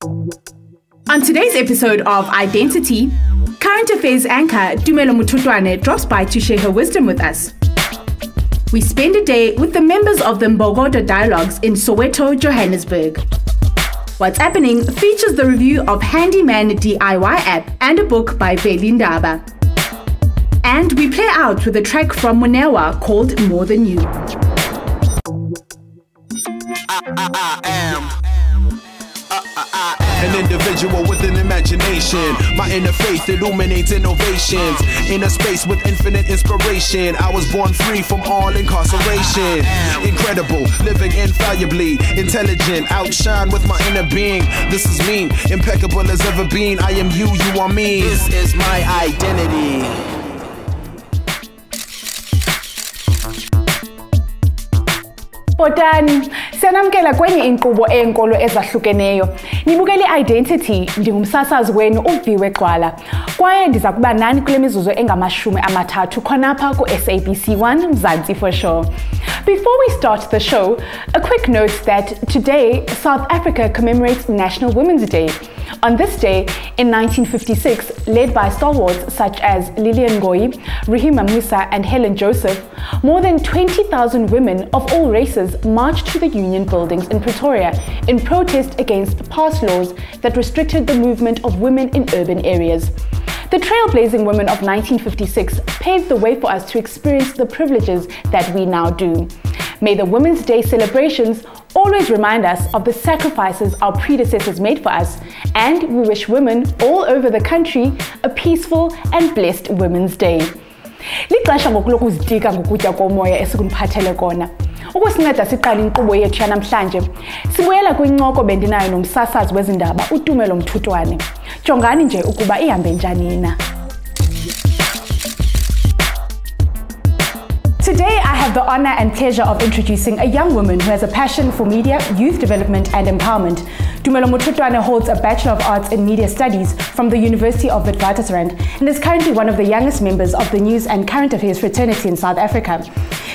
On today's episode of Identity, current affairs anchor Tumelo Mothotoane drops by to share her wisdom with us. We spend a day with the members of the Mbokodo Dialogues in Soweto, Johannesburg. What's Appening features the review of Handyman DIY app and a book by Veli Ndaba. And we play out with a track from Moneoa called More Than You. I am an individual with an imagination. My inner faith illuminates innovations. In a space with infinite inspiration, I was born free from all incarceration. Incredible, living infallibly, intelligent, outshine with my inner being. This is me, impeccable as ever been. I am you, you are me. This is my identity. Botani, senamkela kwenye inkqubo enkolo ezahlukeneyo. Nibukele i-Identity, ndingumsasazi wenu uviwe Gqwala. Kwaye ndiza kuba nani kule mizuzu engamashumi-30 khonapha ku-SABC1 Mzansi for sure. Before we start the show, a quick note that today South Africa commemorates National Women's Day. On this day, in 1956, led by stalwarts such as Lillian Ngoyi, Rahima Musa and Helen Joseph, more than 20,000 women of all races marched to the Union buildings in Pretoria in protest against past laws that restricted the movement of women in urban areas. The trailblazing women of 1956 paved the way for us to experience the privileges that we now do. May the Women's Day celebrations always remind us of the sacrifices our predecessors made for us, and we wish women all over the country a peaceful and blessed Women's Day. Lixesha ngokulokuzitika ngokutya komoya esikuniphathele kona. Ukusinceda siqale inkqubo yethu yanamhlanje, sibuyela kwincoko bendinayo nomsasazi wezindaba uTumelo Mothotoane. Jongani nje ukuba ihambe njani na. Today, I have the honor and pleasure of introducing a young woman who has a passion for media, youth development and empowerment. Tumelo Mothotoane holds a Bachelor of Arts in Media Studies from the University of Witwatersrand and is currently one of the youngest members of the News and Current Affairs fraternity in South Africa.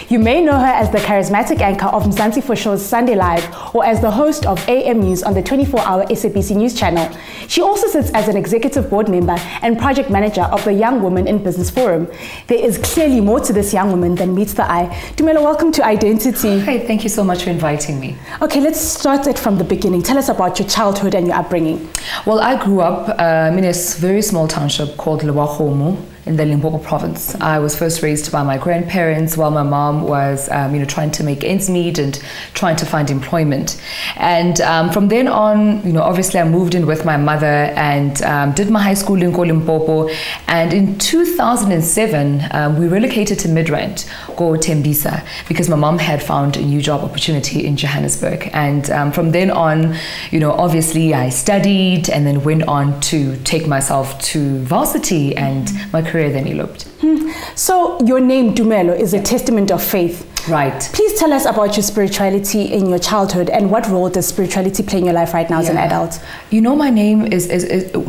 You may know her as the charismatic anchor of Mzansi for Show's Sunday Live or as the host of AM News on the 24-hour SABC News channel. She also sits as an executive board member and project manager of the Young Women in Business Forum. There is clearly more to this young woman than meets the eye. Tumelo, welcome to Identity. Hi, thank you so much for inviting me. Okay, let's start it from the beginning. Tell us about your childhood and your upbringing. Well, I grew up in a very small township called Lewagomo in the Limpopo province. I was first raised by my grandparents while my mom was trying to make ends meet and trying to find employment. And from then on, obviously I moved in with my mother and did my high school in Limpopo. And in 2007, we relocated to Midrand, go Tembisa, because my mom had found a new job opportunity in Johannesburg. And from then on, obviously I studied and then went on to take myself to varsity, and my career then eloped. So your name Tumelo is a testament of faith. Right. Please tell us about your spirituality in your childhood and what role does spirituality play in your life right now as an adult? My name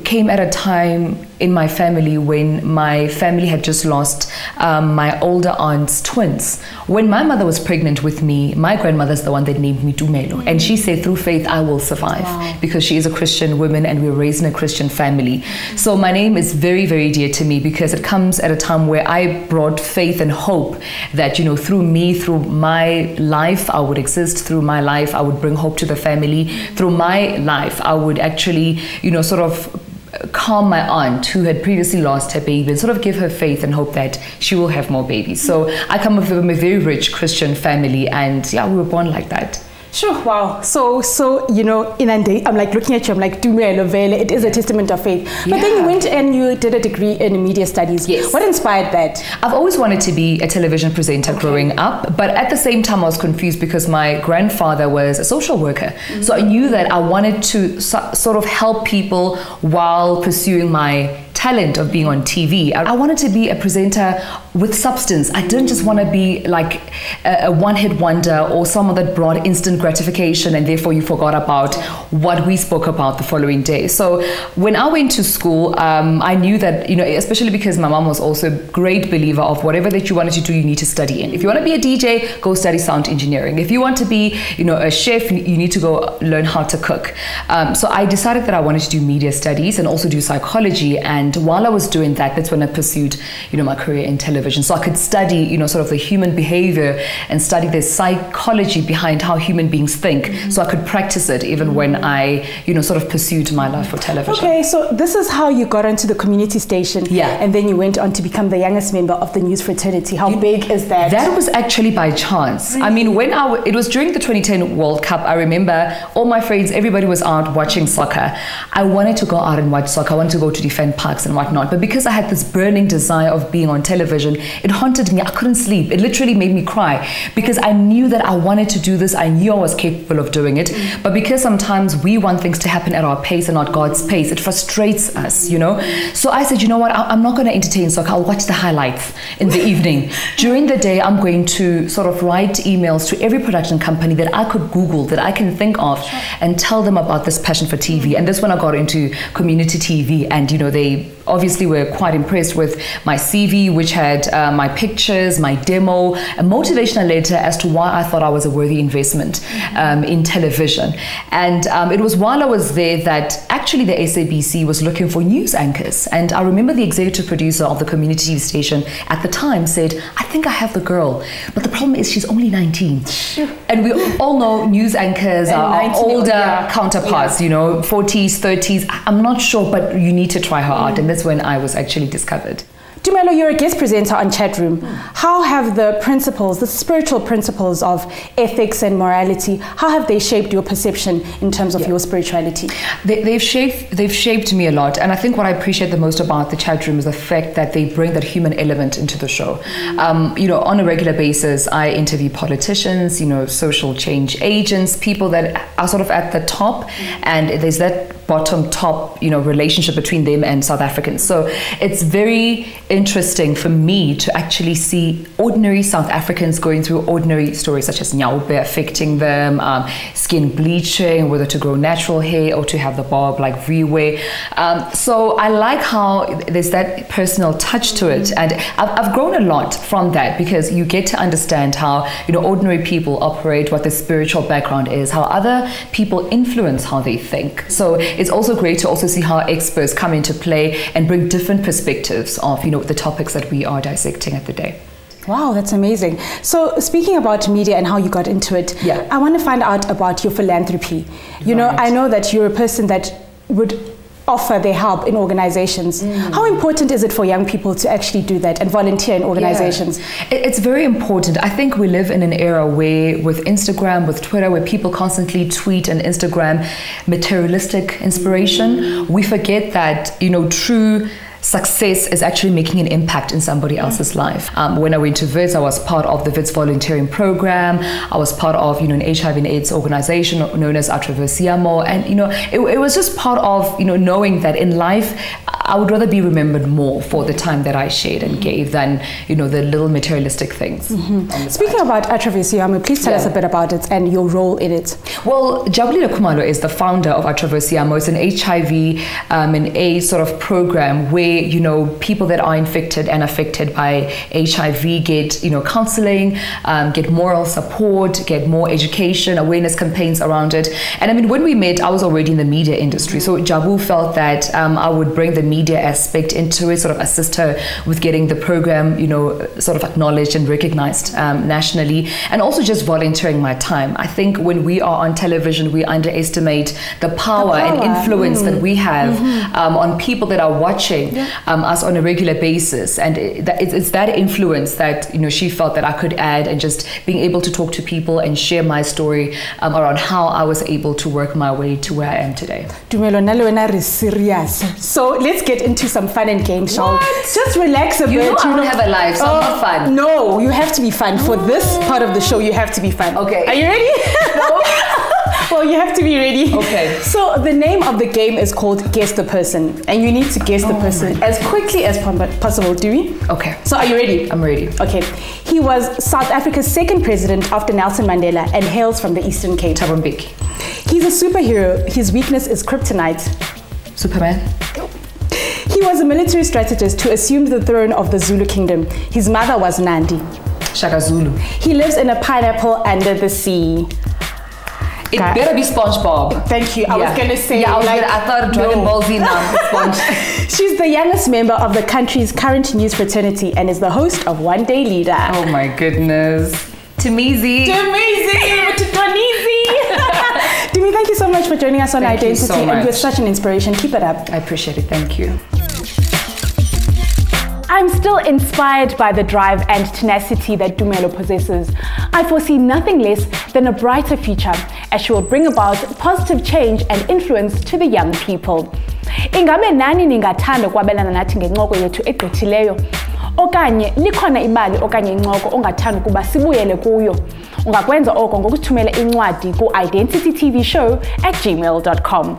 came at a time in my family when my family had just lost my older aunt's twins. When my mother was pregnant with me, my grandmother's the one that named me Tumelo. And she said, through faith, I will survive, because she is a Christian woman and we were raised in a Christian family. So my name is very, very dear to me because it comes at a time where I brought faith and hope that, through me, through my life, I would exist. Through my life, I would bring hope to the family. Through my life, I would actually, sort of calm my aunt who had previously lost her baby and sort of give her faith and hope that she will have more babies. So I come from a very rich Christian family, and yeah, we were born like that. Sure, wow. So in a day, I'm like looking at you, I'm like, Tumelo Vele, it is a testament of faith. But then you went and you did a degree in media studies. Yes. What inspired that? I've always wanted to be a television presenter growing up, but at the same time I was confused because my grandfather was a social worker. So I knew that I wanted to sort of help people while pursuing my talent of being on TV. I wanted to be a presenter with substance. I didn't just want to be like a one-hit wonder or someone that brought instant gratification and therefore you forgot about what we spoke about the following day. So when I went to school, I knew that, you know, especially because my mom was also a great believer of whatever that you wanted to do, you need to study in. If you want to be a DJ, go study sound engineering. If you want to be, you know, a chef, you need to go learn how to cook. So I decided that I wanted to do media studies and also do psychology. And while I was doing that, that's when I pursued, you know, my career in television. So I could study, you know, sort of the human behavior and study the psychology behind how human beings think. So I could practice it even when I, you know, sort of pursued my love for television. Okay, so this is how you got onto the community station. Yeah. And then you went on to become the youngest member of the news fraternity. How big is that? That was actually by chance. I mean, when it was during the 2010 World Cup, I remember all my friends, everybody was out watching soccer. I wanted to go out and watch soccer. I wanted to go to defend parks and whatnot. But because I had this burning desire of being on television, it haunted me. I couldn't sleep. It literally made me cry because I knew that I wanted to do this. I knew I was capable of doing it. But because sometimes we want things to happen at our pace and not God's pace, it frustrates us, you know? So I said, you know what? I'm not going to entertain soccer. I'll watch the highlights in the evening. During the day, I'm going to sort of write emails to every production company that I could Google, that I can think of, and tell them about this passion for TV. And that's when I got into community TV. And, you know, they obviously were quite impressed with my CV, which had my pictures, my demo, a motivational letter as to why I thought I was a worthy investment in television. And it was while I was there that actually the SABC was looking for news anchors. And I remember the executive producer of the community TV station at the time said, I think I have the girl, but the problem is she's only 19. And we all know news anchors are older counterparts, you know, 40s, 30s. I'm not sure, but you need to try her out. And that's when I was actually discovered. Tumelo, you're a guest presenter on Chatroom. How have the principles, the spiritual principles of ethics and morality, how have they shaped your perception in terms of your spirituality? They've shaped me a lot. And I think what I appreciate the most about the Chatroom is the fact that they bring that human element into the show. You know, on a regular basis, I interview politicians, you know, social change agents, people that are sort of at the top, and there's that bottom top, you know, relationship between them and South Africans. So it's very interesting for me to actually see ordinary South Africans going through ordinary stories such as Nyaube affecting them, skin bleaching, whether to grow natural hair or to have the bob like Viwe. So I like how there's that personal touch to it, and I've grown a lot from that because you get to understand how, you know, ordinary people operate, what their spiritual background is, how other people influence how they think. So it's also great to also see how experts come into play and bring different perspectives of, you know, the topics that we are dissecting at the day. Wow, that's amazing. So speaking about media and how you got into it, I want to find out about your philanthropy. You know, I know that you're a person that would offer their help in organizations. How important is it for young people to actually do that and volunteer in organizations? It's very important. I think we live in an era where with Instagram, with Twitter, where people constantly tweet and Instagram materialistic inspiration, we forget that, you know, true success is actually making an impact in somebody else's life. When I went to WITS, I was part of the WITS volunteering program. I was part of, you know, an HIV and AIDS organization known as Atravesiamo. And, you know, it was just part of, you know, knowing that in life, I would rather be remembered more for the time that I shared and gave than, you know, the little materialistic things. Speaking about Atravesiamo, please tell us a bit about it and your role in it. Well, Jabulile Khumalo is the founder of Atravesiamo. It's an HIV and AIDS sort of program where, you know, people that are infected and affected by HIV get, you know, counseling, get moral support, get more education, awareness campaigns around it. And I mean, when we met, I was already in the media industry. So Jabu felt that I would bring the media aspect into it, sort of assist her with getting the program, you know, sort of acknowledged and recognized nationally, and also just volunteering my time. I think when we are on television, we underestimate the power and influence that we have on people that are watching us on a regular basis. And it's that influence that, you know, she felt that I could add, and just being able to talk to people and share my story around how I was able to work my way to where I am today. Tumelo, nalo na serious. So let's get into some fun and games, shall we? Just relax a bit. I don't have a life, so I'm not fun. No, you have to be fun. For this part of the show, you have to be fun. Okay. Are you ready? No. Well, you have to be ready. Okay. So the name of the game is called Guess the Person, and you need to guess the person as quickly as possible. Do we? Okay. So are you ready? I'm ready. Okay. He was South Africa's second president after Nelson Mandela and hails from the Eastern Cape. Thabo Mbeki. He's a superhero. His weakness is kryptonite. Superman. He was a military strategist who assumed the throne of the Zulu kingdom. His mother was Nandi. Shaka Zulu. He lives in a pineapple under the sea. It better be SpongeBob. Thank you. I was going to say... Yeah, I thought Dragon Ball Z now. Sponge. She's the youngest member of the country's current news fraternity and is the host of One Day Leader. Oh my goodness. Tamizi. Tumi, thank you so much for joining us on Identity. So and you're such an inspiration. Keep it up. I appreciate it. Thank you. I'm still inspired by the drive and tenacity that Tumelo possesses. I foresee nothing less than a brighter future as she will bring about positive change and influence to the young people. Ingabe nani ningathanda kwabelana nathi ngencoko yethu egqithileyo? Okanye likhona ibali okanye incoko ongathanda kuba sibuyele kuyo? Ungakwenza oko ngokuthumela incwadi ku-identitytvshow@gmail.com.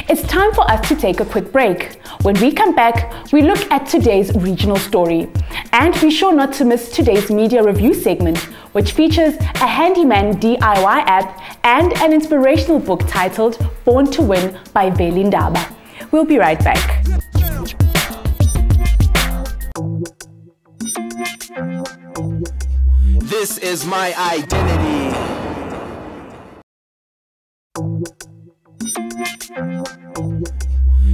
It's time for us to take a quick break. When we come back, we look at today's regional story. And be sure not to miss today's media review segment, which features a handyman DIY app and an inspirational book titled Born to Win by Veli Ndaba. We'll be right back. This is my identity.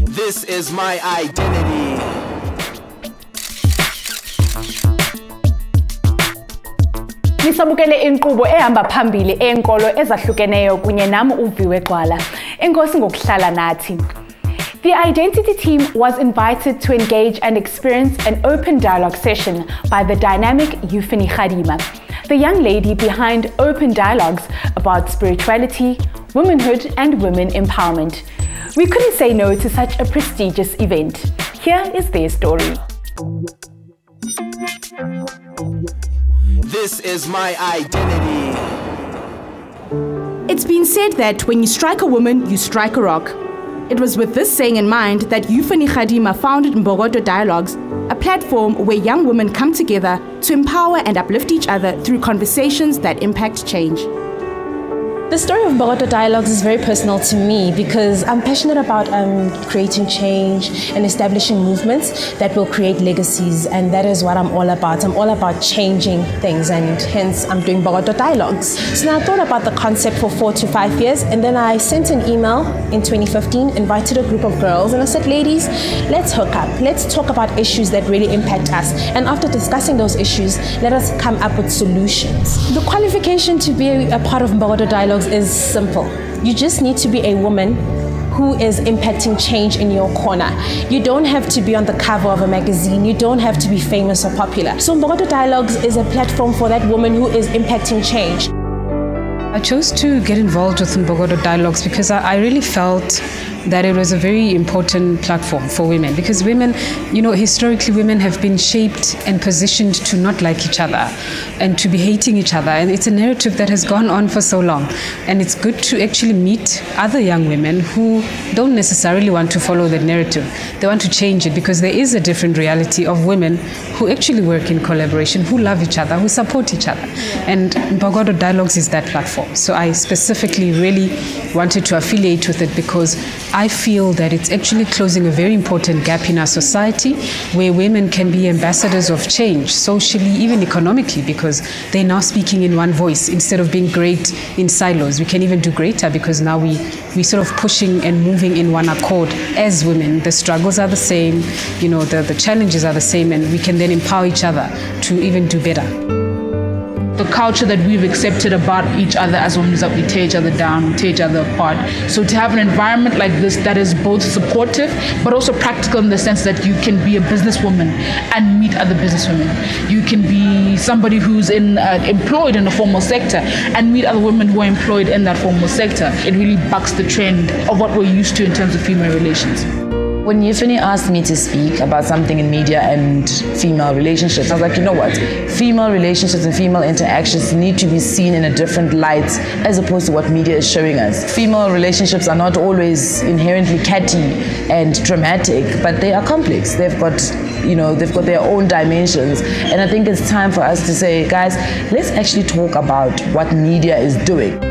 This is my identity. Nisabukele inkqubo ehamba phambili enkolo ezahlukeneyo kunye nam uviwe Gqwala. Enkosi ngokuhlala nathi. The Identity team was invited to engage and experience an open dialogue session by the dynamic Mpumi Mbethe, the young lady behind Open Dialogues about spirituality, womanhood and women empowerment. We couldn't say no to such a prestigious event. Here is their story. This is my identity. It's been said that when you strike a woman, you strike a rock. It was with this saying in mind that Mpumi Mbethe founded Mbokodo Dialogues, a platform where young women come together to empower and uplift each other through conversations that impact change. The story of Mbokodo Dialogues is very personal to me because I'm passionate about creating change and establishing movements that will create legacies, and that is what I'm all about. I'm all about changing things, and hence I'm doing Mbokodo Dialogues. So now I thought about the concept for 4 to 5 years, and then I sent an email in 2015, invited a group of girls, and I said, ladies, let's hook up. Let's talk about issues that really impact us. And after discussing those issues, let us come up with solutions. The qualification to be a part of Mbokodo Dialogues is simple. You just need to be a woman who is impacting change in your corner. You don't have to be on the cover of a magazine. You don't have to be famous or popular. So Mbokodo Dialogues is a platform for that woman who is impacting change. I chose to get involved with Mbokodo Dialogues because I really felt that it was a very important platform for women, because women, you know, historically women have been shaped and positioned to not like each other and to be hating each other, and it's a narrative that has gone on for so long. And it's good to actually meet other young women who don't necessarily want to follow that narrative. They want to change it, because there is a different reality of women who actually work in collaboration, who love each other, who support each other. And Mbokodo Dialogues is that platform. So I specifically really wanted to affiliate with it because I feel that it's actually closing a very important gap in our society where women can be ambassadors of change, socially, even economically, because they're now speaking in one voice instead of being great in silos. We can even do greater because now we sort of pushing and moving in one accord as women. The struggles are the same, you know, the challenges are the same, and we can then empower each other to even do better. The culture that we've accepted about each other as women is that we tear each other down, we tear each other apart. So to have an environment like this that is both supportive but also practical in the sense that you can be a businesswoman and meet other businesswomen. You can be somebody who's employed in a formal sector and meet other women who are employed in that formal sector. It really bucks the trend of what we're used to in terms of female relations. When Yefeni asked me to speak about something in media and female relationships, I was like, you know what? Female relationships and female interactions need to be seen in a different light as opposed to what media is showing us. Female relationships are not always inherently catty and dramatic, but they are complex. They've got their own dimensions. And I think it's time for us to say, guys, let's actually talk about what media is doing.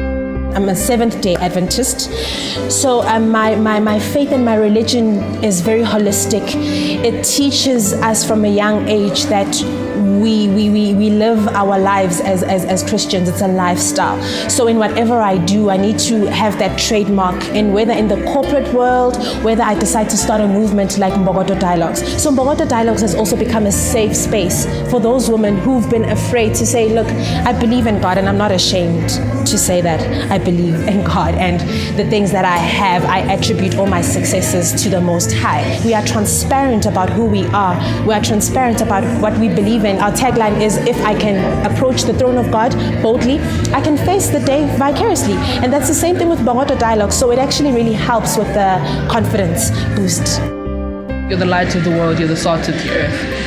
I'm a Seventh-day Adventist, so my faith and my religion is very holistic. It teaches us from a young age that we live our lives as Christians. It's a lifestyle. So in whatever I do, I need to have that trademark, and whether in the corporate world, whether I decide to start a movement like Mbokodo Dialogues. So Mbokodo Dialogues has also become a safe space for those women who've been afraid to say, look, I believe in God, and I'm not ashamed to say that I believe in God, and the things that I have, I attribute all my successes to the Most High. We are transparent about who we are. We are transparent about what we believe in. Our tagline is, if I can approach the throne of God boldly, I can face the day vicariously. And that's the same thing with Mbokodo Dialogue. So it actually really helps with the confidence boost. You're the light of the world, you're the salt of the earth.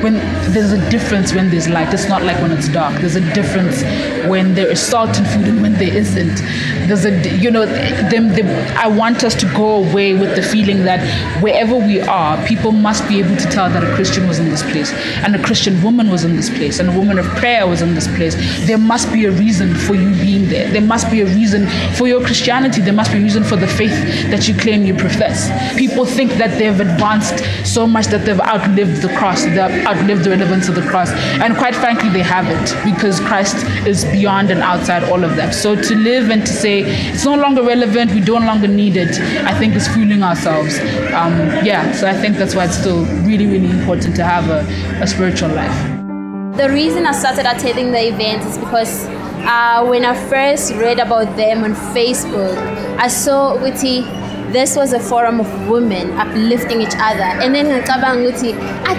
When there's a difference when there's light. It's not like when it's dark. There's a difference when there is salt in food and when there isn't. There's I want us to go away with the feeling that wherever we are, people must be able to tell that a Christian was in this place, and a Christian woman was in this place, and a woman of prayer was in this place. There must be a reason for you being there. There must be a reason for your Christianity. There must be a reason for the faith that you claim you profess. People think that they've advanced so much that they've outlived the cross, they've outlived the relevance of the cross, and quite frankly they haven't, because Christ is beyond and outside all of that. So to live and to say it's no longer relevant, we don't longer need it, I think is fooling ourselves. So I think that's why it's still really, really important to have a spiritual life. The reason I started attending the event is because when I first read about them on Facebook, I saw this was a forum of women uplifting each other, and then I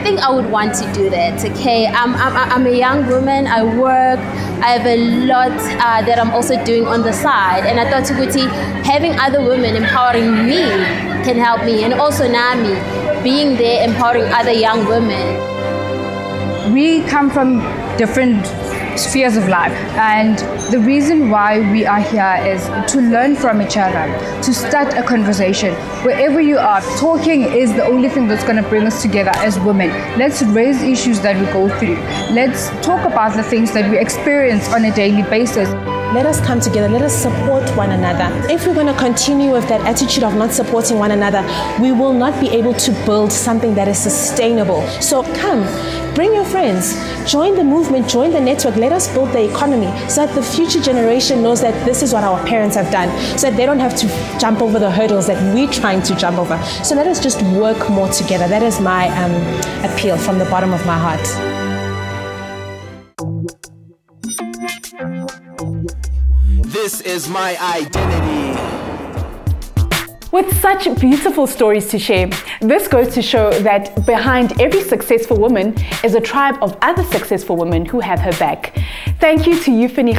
think I would want to do that. Okay, I'm a young woman, I work, I have a lot that I'm also doing on the side, and I thought having other women empowering me can help me, and also Nami being there empowering other young women. We come from different spheres of life, and the reason why we are here is to learn from each other, to start a conversation. Wherever you are, talking is the only thing that's going to bring us together as women. Let's raise issues that we go through. Let's talk about the things that we experience on a daily basis. Let us come together, let us support one another. If we're going to continue with that attitude of not supporting one another, we will not be able to build something that is sustainable. So come, bring your friends, join the movement, join the network, let us build the economy so that the future generation knows that this is what our parents have done, so that they don't have to jump over the hurdles that we're trying to jump over. So let us just work more together. That is my appeal from the bottom of my heart. This is my identity. With such beautiful stories to share, this goes to show that behind every successful woman is a tribe of other successful women who have her back. Thank you to Yefeni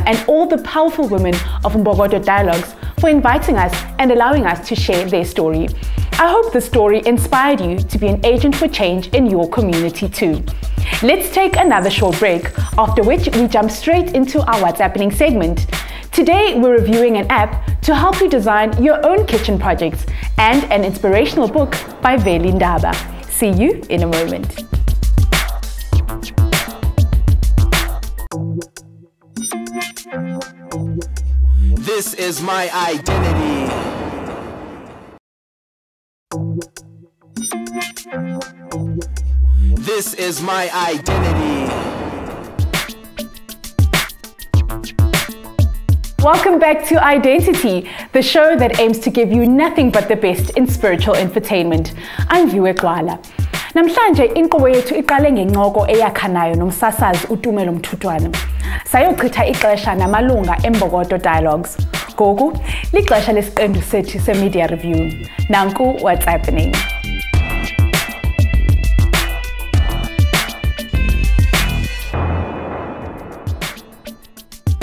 and all the powerful women of Mbokodo Dialogues for inviting us and allowing us to share their story. I hope the story inspired you to be an agent for change in your community too. Let's take another short break, after which we jump straight into our What's Happening segment. Today, we're reviewing an app to help you design your own kitchen projects and an inspirational book by Veli Ndaba. See you in a moment. This is my identity. This is my identity. Welcome back to i-Dentity, the show that aims to give you nothing but the best in spiritual entertainment. I'm Mpumi. Namhlanje inkqubo yethu iqale ngencoko eyakhanayo nomsasazi uTumelo Mothotoane. Sayochitha ixesha namalunga eMbokodo Dialogues. Goku lixesha lesiqendu sethu semedia review. Nanku what's happening.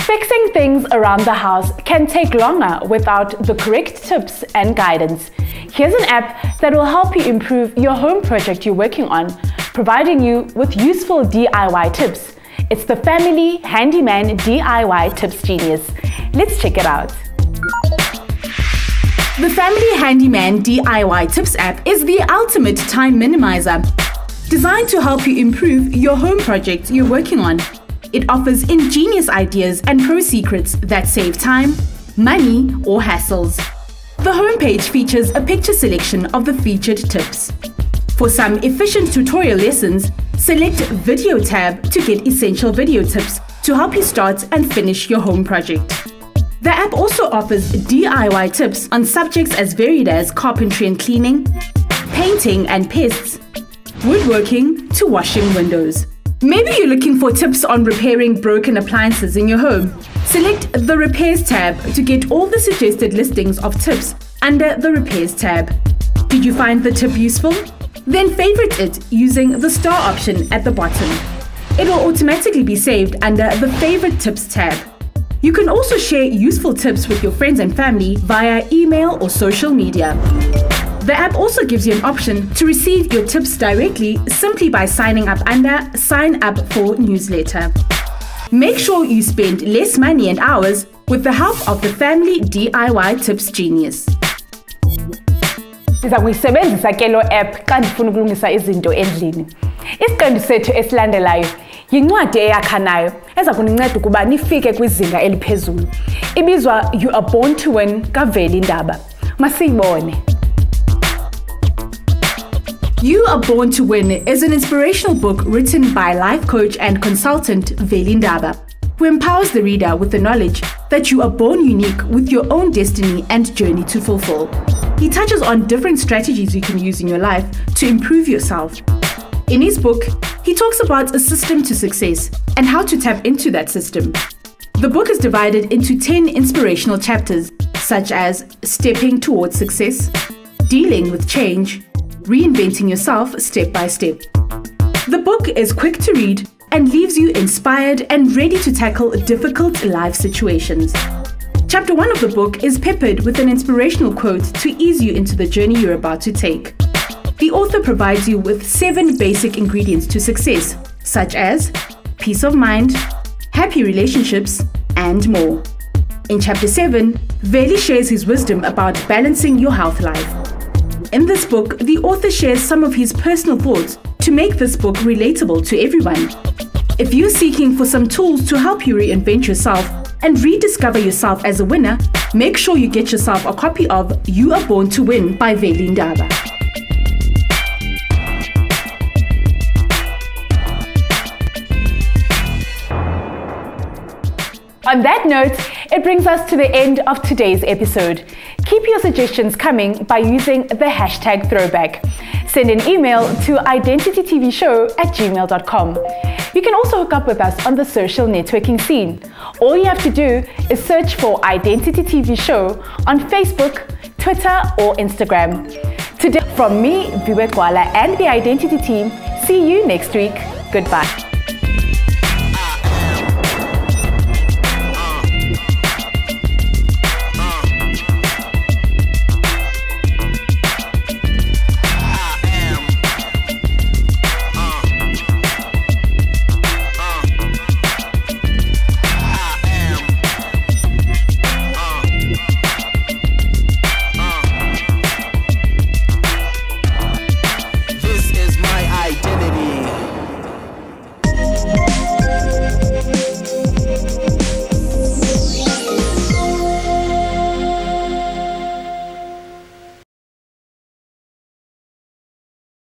Fixing things around the house can take longer without the correct tips and guidance. Here's an app that will help you improve your home project you're working on, providing you with useful DIY tips. It's the Family Handyman DIY Tips Genius. Let's check it out. The Family Handyman DIY Tips app is the ultimate time minimizer, designed to help you improve your home project you're working on. It offers ingenious ideas and pro secrets that save time, money, or hassles. The homepage features a picture selection of the featured tips. For some efficient tutorial lessons, select Video tab to get essential video tips to help you start and finish your home project. The app also offers DIY tips on subjects as varied as carpentry and cleaning, painting and pests, woodworking to washing windows. Maybe you're looking for tips on repairing broken appliances in your home. Select the Repairs tab to get all the suggested listings of tips under the Repairs tab. Did you find the tip useful? Then favorite it using the star option at the bottom. It will automatically be saved under the Favorite Tips tab. You can also share useful tips with your friends and family via email or social media. The app also gives you an option to receive your tips directly simply by signing up under Sign Up for Newsletter. Make sure you spend less money and hours with the help of the Family DIY Tips Genius. Siza kuyisebenzisa ke lo app xa ndifuna ukulungisa izinto endlini. Isiqendu sethu esilandelayo yincwadi eyakhanayo eza kuninceda ukuba nifike kwizinga eliphezulu. Ibizwa You Are Born to Win kaVelindaba. Masiyibone. You Are Born to Win is an inspirational book written by life coach and consultant Velindaba, who empowers the reader with the knowledge that you are born unique with your own destiny and journey to fulfill. He touches on different strategies you can use in your life to improve yourself. In his book, he talks about a system to success and how to tap into that system. The book is divided into 10 inspirational chapters, such as stepping towards success, dealing with change, reinventing yourself step by step. The book is quick to read and leaves you inspired and ready to tackle difficult life situations. Chapter 1 of the book is peppered with an inspirational quote to ease you into the journey you're about to take. The author provides you with 7 basic ingredients to success, such as peace of mind, happy relationships, and more. In Chapter 7, Veli shares his wisdom about balancing your health life. In this book, the author shares some of his personal thoughts to make this book relatable to everyone. If you're seeking for some tools to help you reinvent yourself and rediscover yourself as a winner, make sure you get yourself a copy of You Are Born to Win by Velindaba. On that note, it brings us to the end of today's episode. Keep your suggestions coming by using the hashtag throwback. Send an email to identitytvshow@gmail.com. You can also hook up with us on the social networking scene. All you have to do is search for Identity TV Show on Facebook, Twitter, or Instagram. Today, from me, Mpumi Mbethe, and the Identity team, see you next week. Goodbye.